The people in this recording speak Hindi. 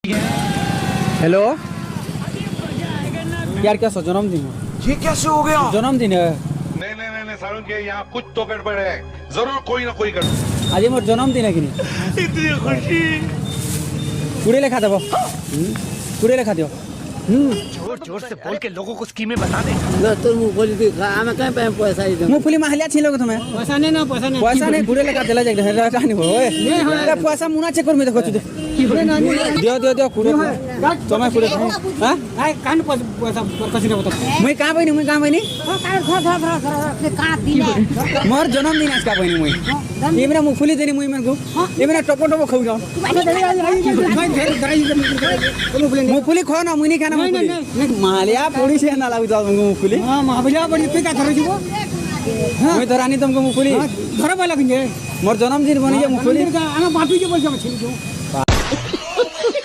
हेलो यार, क्या सो जन्मदिन है? ये कैसे हो गया? जन्मदिन है नहीं नहीं नहीं सारुण के यहाँ कुछ तो गड़बड़ है, जरूर कोई ना कोई गड़बड़। आज मोर जन्मदिन है कि नहीं? इतनी खुशी। पूरे लिखा दो, पूरे लिखा दो। जोर जोर से बोल के लोगों को स्कीमें बता दे। मुंगफली महलिया छिलो तुम्हें पैसा नहीं ना, पैसा नहीं, पैसा नहीं पूरे लेकर चला जाएगा रानी हो ओए पैसा मुना चेक कर में देखो तुझे दियो दियो दियो पूरे तुम्हें पूरे हां आई कान पैसा कसी ना बता मैं कहां बनी मोर जन्मदिन आज का बनी मैं ये मेरा मुंगफली देनी मैं मेरे को ये मेरा टपो टपो खाऊ जाओ मुंगफली खाओ ना मुनी खाना मालिया पूरी से ना लागू जाओ मुंगफली हां महाबलिया बड़ी पे का धरो जीवो मैं तो रानी तुमको मुंगफली घर वाला किने मोर जन्मदिन बनी मुंगफली आना बाटू के पैसा में छिल जो